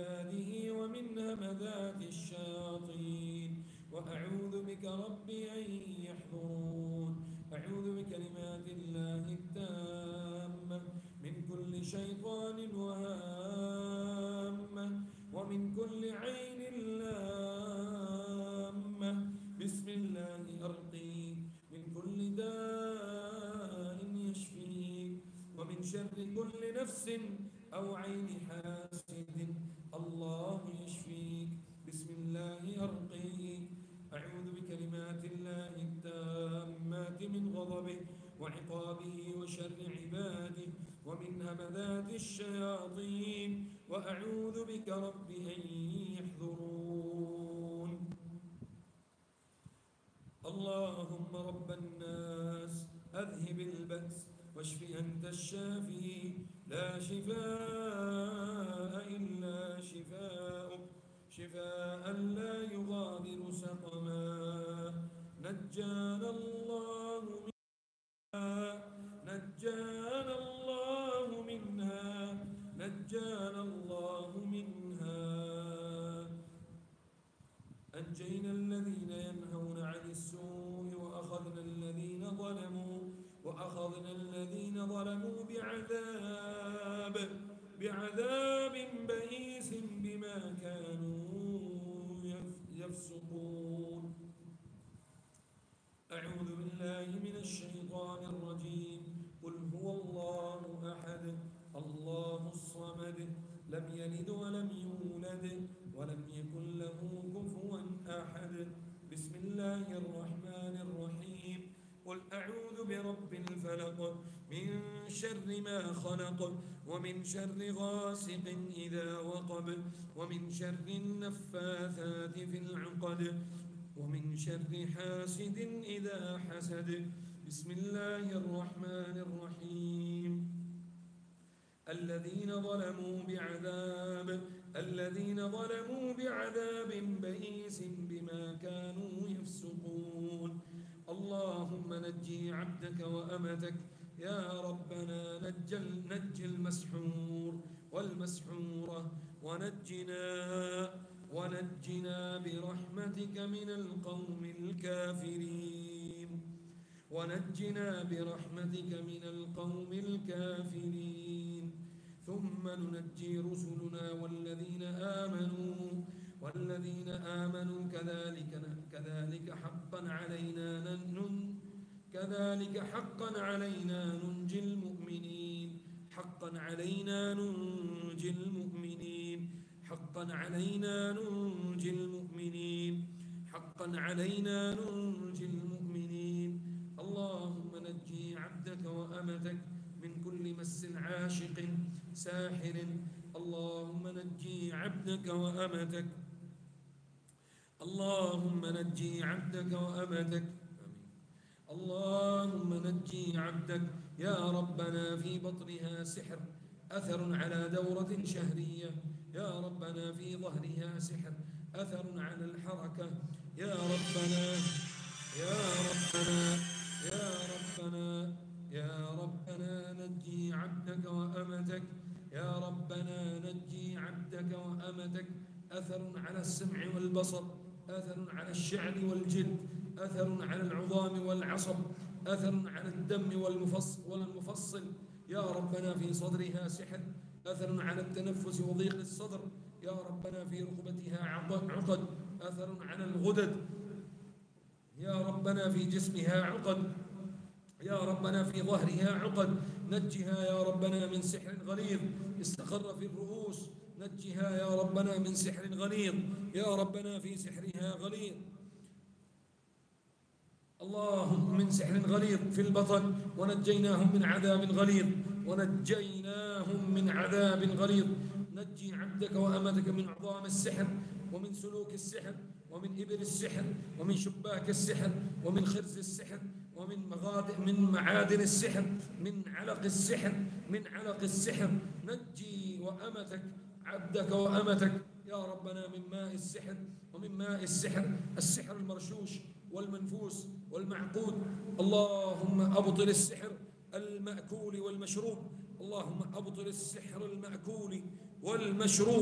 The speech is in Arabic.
عباده ومن همذات الشياطين وأعوذ بك ربي أن يحضرون. أعوذ بكلمات الله التامة من كل شيطان وهامة ومن كل عين لامة. بسم الله أرقيك من كل داء يشفيك ومن شر كل نفس أو عين حاسد الله يشفيك. بسم الله أرقيك. أعوذ بكلمات الله التامات من غضبه وعقابه وشر عباده ومن همذات الشياطين وأعوذ بك رب أن يحضرون. اللهم رب الناس أذهب البأس واشف أنت الشافي لا شفاء إلا شفاؤك شفاء لا يغادر سقما. نجانا الله منها نجانا الله منها نجانا الله منها. أنجينا الذين ينهون عن السوء وأخذنا الذين ظلموا بعذاب بئيس بما كانوا يفسقون. أعوذ بالله من الشيطان الرجيم. قل هو الله أحد الله الصمد لم يلد ولم يولد ولم يكن له كفوا أحد. بسم الله الرحمن الرحيم. قل أعوذ برب الفلق من شر ما خلق ومن شر غاسق إذا وقب ومن شر النفاثات في العقد ومن شر حاسد إذا حسد. بسم الله الرحمن الرحيم. الذين ظلموا بعذاب بئيس بما كانوا يفسقون. اللهم نجي عبدك وأمتك يا ربنا. نج المسحور والمسحورة ونجنا برحمتك من القوم الكافرين ثم ننجي رسلنا والذين آمنوا كذلك حقا علينا ننجي المؤمنين. اللهم نجي عبدك وأمتك من كل مس عاشق ساحر. اللهم نجي عبدك وأمتك اللهم نجي عبدك يا ربنا في بطنها سحر أثر على دورة شهرية. يا ربنا في ظهرها سحر أثر على الحركة. يا ربنا نجي عبدك وأمتك. يا ربنا نجي عبدك وأمتك. أثر على السمع والبصر أثر على الشعر والجلد أثر على العظام والعصب أثر على الدم والمفصل. يا ربنا في صدرها سحر أثر على التنفس وضيق الصدر. يا ربنا في ركبتها عقد أثر على الغدد. يا ربنا في جسمها عقد. يا ربنا في ظهرها عقد. نجها يا ربنا من سحر غليظ استقر في الرؤوس. نجها يا ربنا من سحر غليظ. يا ربنا في سحرها غليظ. اللهم من سحر غليظ في البطن ونجيناهم من عذاب غليظ. نجي عبدك وأمتك من عظام السحر ومن سلوك السحر ومن إبر السحر ومن شباك السحر ومن خرز السحر ومن معادن السحر من علق السحر. نجي وأمتك عبدك وأمتك يا ربنا من ماء السحر ومن ماء السحر المرشوش والمنفوس والمعقود. اللهم أبطل السحر المأكول والمشروب. اللهم أبطل السحر المأكول والمشروب.